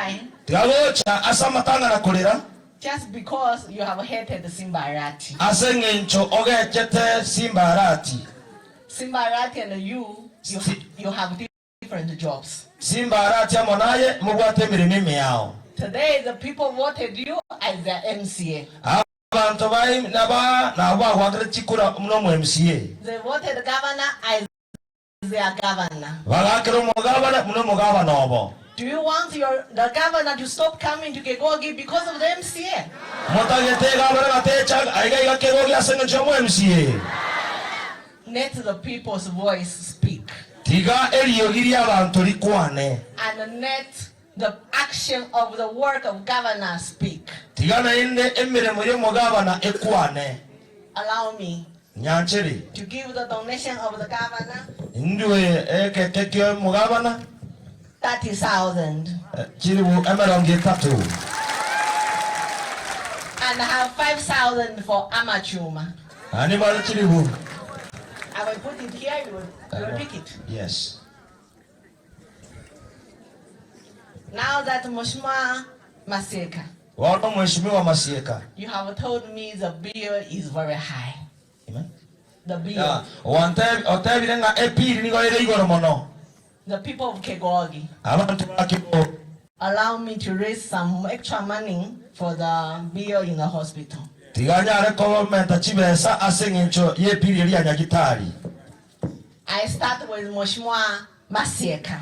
cry just because you have hated Simba Arati. Simba Arati and you have different jobs. Today the people voted you as their MCA. They voted the governor as their governor. Do you want the governor to stop coming to Kegogi because of the MCA? Let the people's voice speak. And let the action of the work of governor speak. Allow me to give the donation of the governor 30,000. And I have 5,000 for Amachuma. I will put it here, you will pick it. Yes. Now that Mheshimiwa Maseka, you have told me the bill is very high. Amen. The bill. The people of Kegogi, allow me to raise some extra money for the bill in the hospital. I start with Mheshimiwa Maseka.